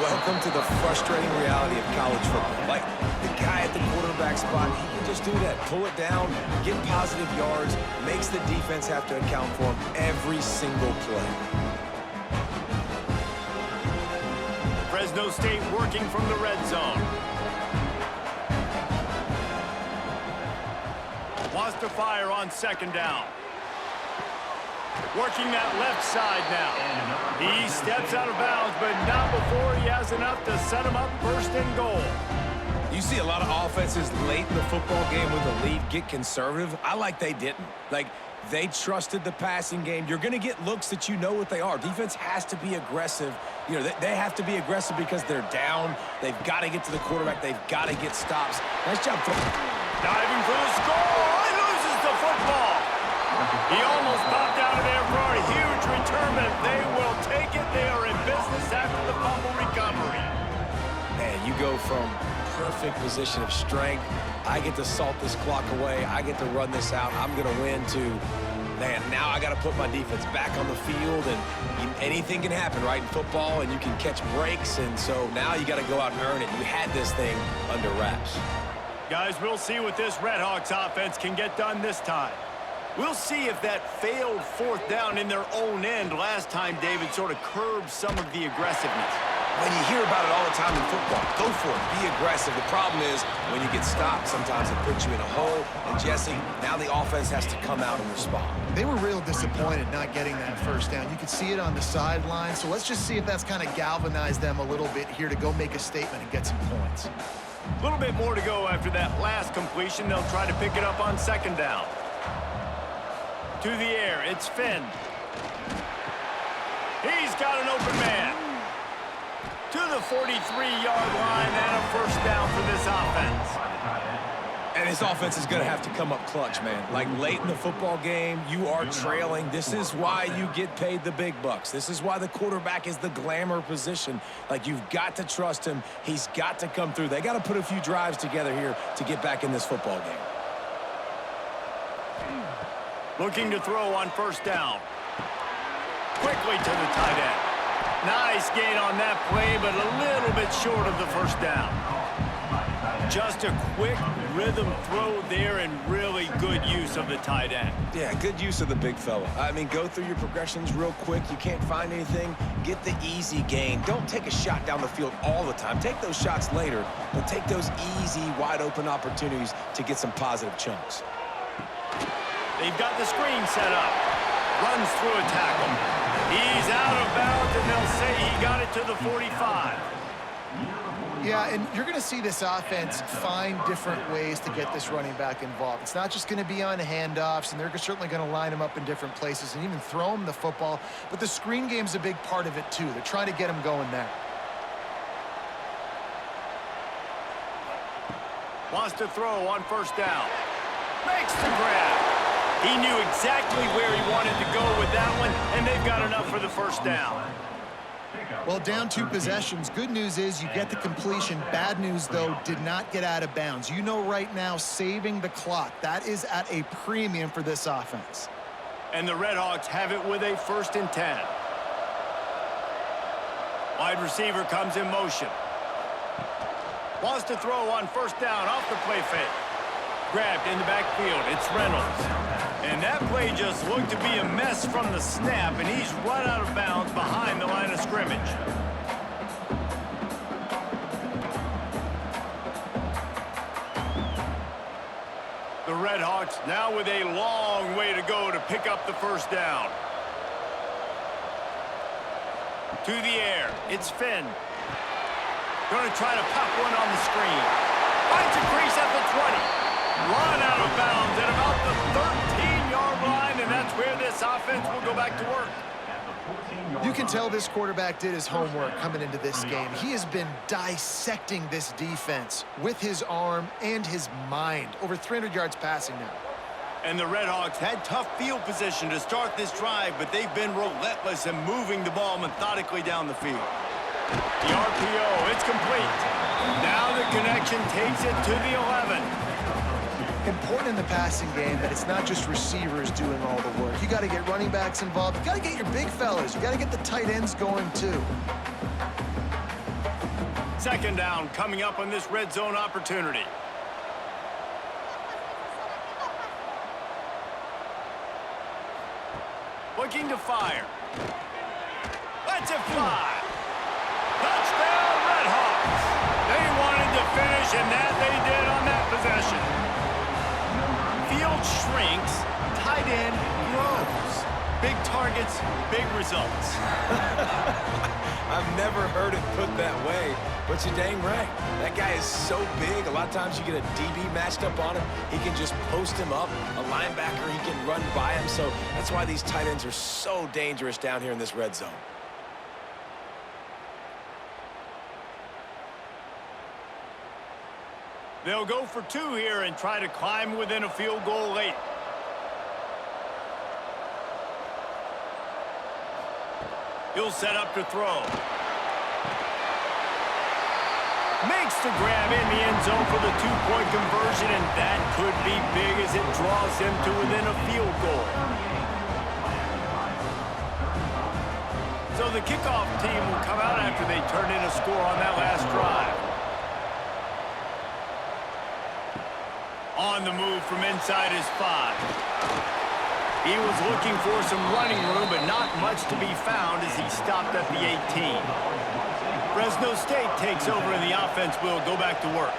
Welcome to the frustrating reality of college football. Like, the guy at the quarterback spot, he can just do that. Pull it down, get positive yards, makes the defense have to account for him every single play. Fresno State working from the red zone. Wants to fire on second down. Working that left side now. He steps out of bounds, but not before he has enough to set him up first and goal. You see a lot of offenses late in the football game with the lead get conservative. I like they didn't. Like, they trusted the passing game. You're going to get looks that you know what they are. Defense has to be aggressive. You know, they have to be aggressive because they're down. They've got to get to the quarterback. They've got to get stops. Nice job. Diving for the score. He loses the football. He almost popped out of there for a huge return, but they will take it. They are in business after the fumble recovery. Man, you go from perfect position of strength. I get to salt this clock away. I get to run this out. I'm going to win to, man, now I got to put my defense back on the field, and anything can happen, right, in football, and you can catch breaks, and so now you got to go out and earn it. You had this thing under wraps. Guys, we'll see what this Redhawks offense can get done this time. We'll see if that failed fourth down in their own end last time, David, sort of curbed some of the aggressiveness. When you hear about it all the time in football, go for it, be aggressive. The problem is when you get stopped, sometimes it puts you in a hole. And Jesse, now the offense has to come out and respond. They were real disappointed not getting that first down. You could see it on the sideline. So let's just see if that's kind of galvanized them a little bit here to go make a statement and get some points. A little bit more to go after that last completion. They'll try to pick it up on second down. To the air, it's Finn. He's got an open man. To the 43-yard line and a first down for this offense. And this offense is going to have to come up clutch, man. Like late in the football game, you are trailing. This is why you get paid the big bucks. This is why the quarterback is the glamour position. Like, you've got to trust him. He's got to come through. They got to put a few drives together here to get back in this football game. Looking to throw on first down. Quickly to the tight end. Nice gain on that play, but a little bit short of the first down. Just a quick rhythm throw there and really good use of the tight end. Yeah, good use of the big fella. I mean, go through your progressions real quick. You can't find anything, get the easy gain. Don't take a shot down the field all the time. Take those shots later, but take those easy, wide-open opportunities to get some positive chunks. They've got the screen set up. Runs through a tackle. He's out of bounds, and they'll say he got it to the 45. Yeah, and you're going to see this offense find different ways to get this running back involved. It's not just going to be on handoffs, and they're certainly going to line him up in different places and even throw him the football. But the screen game's a big part of it, too. They're trying to get him going there. Wants to throw on first down. Makes the grab. He knew exactly where he wanted to go with that one, and they've got enough for the first down. Well, down 2 possessions. Good news is you get the completion. Bad news, though, did not get out of bounds. You know right now, saving the clock, that is at a premium for this offense. And the Redhawks have it with a 1st and 10. Wide receiver comes in motion. Wants to throw on first down off the play fake. Grabbed in the backfield. It's Reynolds. And that play just looked to be a mess from the snap, and he's run out of bounds behind the line of scrimmage. The Redhawks now with a long way to go to pick up the first down. To the air, it's Finn. Going to try to pop one on the screen. Finds a crease at the 20. Run out of bounds at about the 13-yard line, and that's where this offense will go back to work. You can tell this quarterback did his homework coming into this game. He has been dissecting this defense with his arm and his mind. Over 300 yards passing now. And the Redhawks had tough field position to start this drive, but they've been relentless in moving the ball methodically down the field. The RPO, it's complete. Now the connection takes it to the 11. Important in the passing game that it's not just receivers doing all the work. You got to get running backs involved. You got to get your big fellas. You got to get the tight ends going too. Second down coming up on this red zone opportunity. Looking to fire. Lets it fly. Touchdown, Redhawks. They wanted to finish, and that they did on that possession. Field coach shrinks, tight end grows. Big targets, big results. I've never heard it put that way, but you're dang right. That guy is so big, a lot of times you get a DB matched up on him. He can just post him up. A linebacker, he can run by him. So that's why these tight ends are so dangerous down here in this red zone. They'll go for 2 here and try to climb within a field goal late. He'll set up to throw. Makes the grab in the end zone for the 2-point conversion, and that could be big as it draws him to within a field goal. So the kickoff team will come out after they turn in a score on that last drive. On the move from inside his 5. He was looking for some running room, but not much to be found as he stopped at the 18. Fresno State takes over and the offense will go back to work.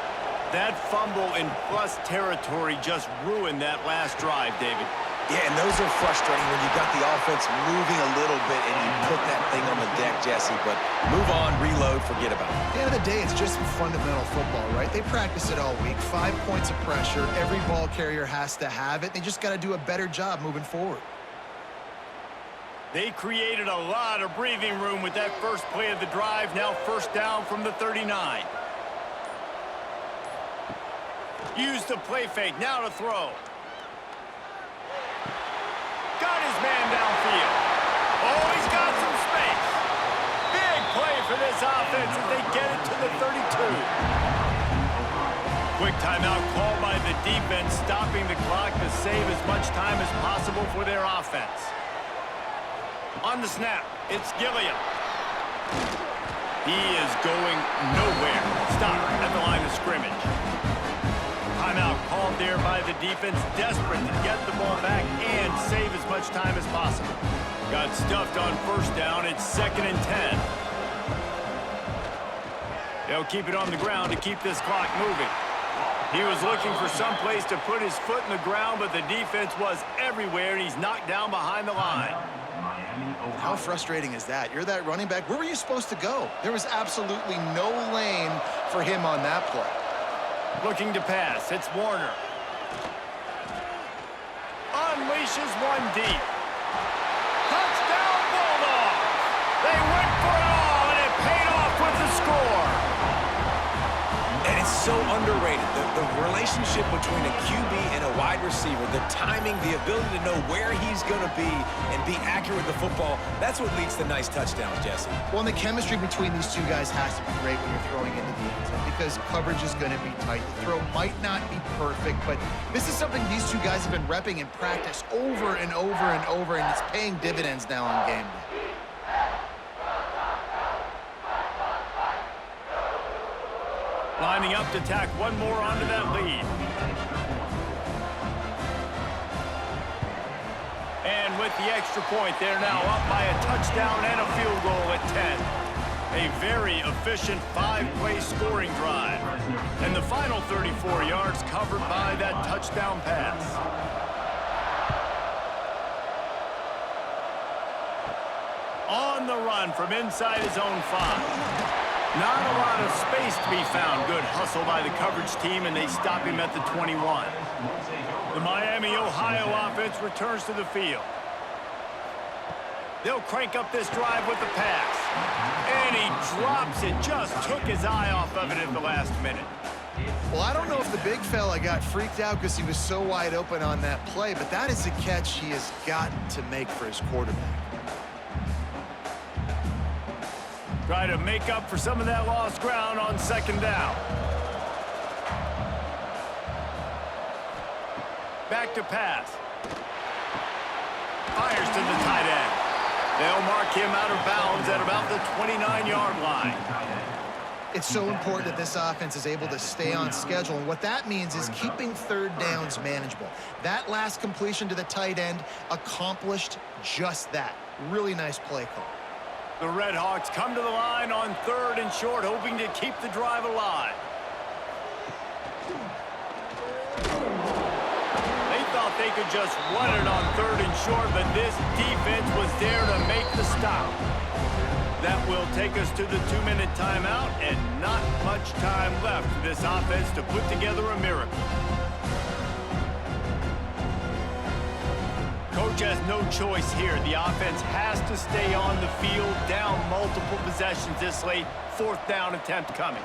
That fumble in plus territory just ruined that last drive, David. Yeah, and those are frustrating when you got the offense moving a little bit and you put that thing on the deck, Jesse. But move on, reload, forget about it. At the end of the day, it's just fundamental football, right? They practice it all week. 5 points of pressure. Every ball carrier has to have it. They just got to do a better job moving forward. They created a lot of breathing room with that first play of the drive. Now first down from the 39. Use the play fake. Now to throw. Got his man downfield. Oh, he's got some space. Big play for this offense as they get it to the 32. Quick timeout called by the defense, stopping the clock to save as much time as possible for their offense. On the snap, it's Gilliam. He is going nowhere. Stop at the line of scrimmage. Timeout called there by the defense, desperate to get the ball back and save as much time as possible. Got stuffed on first down. It's 2nd and 10. They'll keep it on the ground to keep this clock moving. He was looking for some place to put his foot in the ground, but the defense was everywhere, and he's knocked down behind the line. How frustrating is that? You're that running back. Where were you supposed to go? There was absolutely no lane for him on that play. Looking to pass. It's Warner. Unleashes one deep. Touchdown Bulldogs! They went for it all, and it paid off with the score. And it's so underrated. The relationship between a QB and a wide receiver, the timing, the ability to know where he's going to be and be accurate with the football, that's what leads to nice touchdowns, Jesse. Well, and the chemistry between these two guys has to be great when you're throwing into the end zone because coverage is going to be tight. The throw might not be perfect, but this is something these two guys have been repping in practice over and over and over, and it's paying dividends now on game day. Lining up to tack one more onto that lead. And with the extra point, they're now up by a touchdown and a field goal at 10. A very efficient 5-play scoring drive. And the final 34 yards covered by that touchdown pass. On the run from inside his own 5. Not a lot of space to be found. Good hustle by the coverage team, and they stop him at the 21. The Miami, Ohio offense returns to the field. They'll crank up this drive with the pass. And he drops it. Just took his eye off of it at the last minute. Well, I don't know if the big fella got freaked out because he was so wide open on that play, but that is a catch he has got to make for his quarterback. Try to make up for some of that lost ground on 2nd down. Back to pass. Fires to the tight end. They'll mark him out of bounds at about the 29-yard line. It's so important that this offense is able to stay on schedule, and what that means is keeping 3rd downs manageable. That last completion to the tight end accomplished just that. Really nice play call. The Red Hawks come to the line on 3rd and short, hoping to keep the drive alive. They thought thought they could just run it on 3rd and short, but this defense was there to make the stop. That will take us to the 2-minute timeout, and not much time left for this offense to put together a miracle. Coach has no choice here. The offense has to stay on the field, down multiple possessions this late. 4th down attempt coming.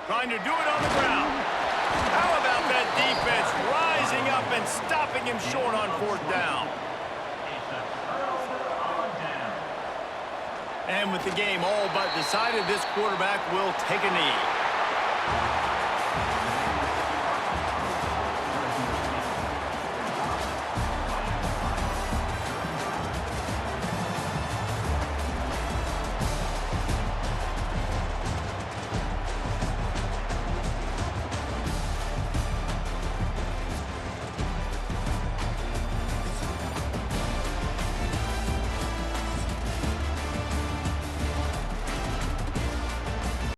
Trying to do it on the ground. How about that defense rising up and stopping him short on 4th down? And with the game all but decided, this quarterback will take a knee.